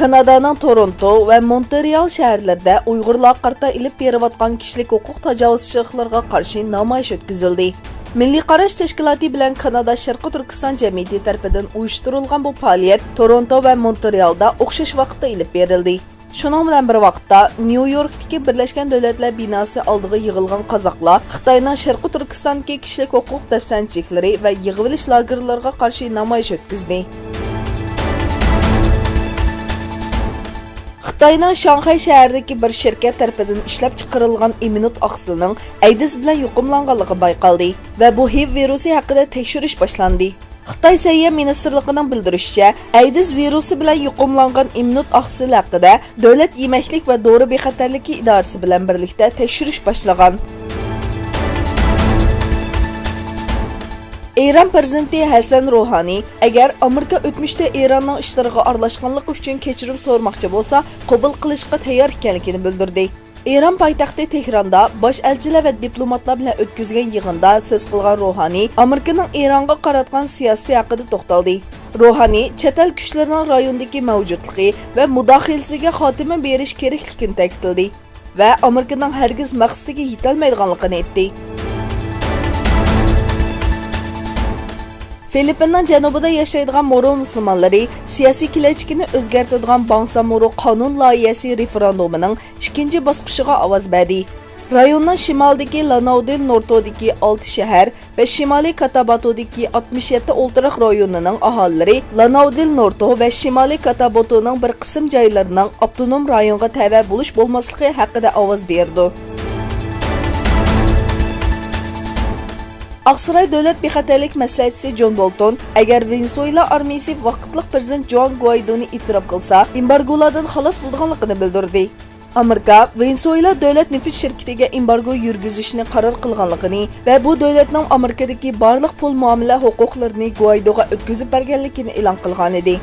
Kanadaning Toronto va Montreal shaharlarida Uyg'urlar qarta ilib berayotgan kishilik huquq tajovuzchiliklariga qarshi namoyish o'tkazildi. Milliy qarash tashkiloti bilan Kanada Sharqi Turkiston jamiyati tomonidan uyushtirilgan bu faoliyat Toronto va Montrealda o'xshash vaqtda ilib berildi. Shuning bilan bir vaqtda New Yorkdagi Birlashgan Davlatlar binosi oldiga yig'ilgan qozoqlar Xitoyning Sharqi Turkistondagi kishilik huquq dafsanchiliklari va yig'ilish lagerlariga qarshi namoyish o'tkazdi. Xitoyning Shanxay shahridagi bir shirkat tomonidan ishlab chiqarilgan immunit oqsilining AIDS bilan yuqumlanganligi bayqaldi va bu HIV virusi haqida tekshirish boshlandi. Xitoy Səhiyyə Ministerligining bildirishicha, AIDS virusi bilan yuqumlangan immunit oqsili haqida Davlat Yemeklik va Dori bexatarligi idorasi bilan birlikda tekshirish boshlagan. İran prezidenti Hasan Ruhani agar Amerika o'tmishda Eronning ishlariga aralashganligi uchun kechirim so'ramoqchi bo'lsa, qabul qilishga tayyor ekanligini bildirdi. İran poytaxti Tehronda bosh elchilar va diplomatlar bilan o'tkazgan yig'inda so'z qilgan Ruhani Amerikaning Eronga qaratgan siyosati haqida to'xtaldi. Ruhani chet el kuchlarining rayondagi mavjudligi va mudoxilasiga xotima berish kerakligini ta'kidladi va Amerikaning hargiz maqsadiga yetolmaydiganligini aytdi. Filippinning janubida yashaydigan Moro musulmonlari siyosiy kelajagini o'zgartiradigan Bangsamoro qonun loyihasi referendumining ikkinchi bosqichiga ovoz berdi. Rayonning shimolidagi Lanaudel Nortodagi 6 shahar va shimoliy Katabatodagi 67 o'ltiraq rayonining aholilari Lanaudel Norto va shimoliy Katabotoning bir qism joylarining avtonom rayonga tava bo'lish bo'lmasligi haqida ovoz berdi. Aqsaray Davlat bexatarlik maslahatchisi John Bolton agar Venezuela armiyasi vaqtliq prezident Juan Guaidoni e'tirof qilsa, embargolardan xalos bo'lganligini bildirdi. Amerika Venezuela davlat neft shirkatiga embargo yurgizishni qaror qilganligini va bu davlatning Amerikadagi barliq pul muomala huquqlarini Guaidoga o'tkazib berganligini e'lon qilgan edi.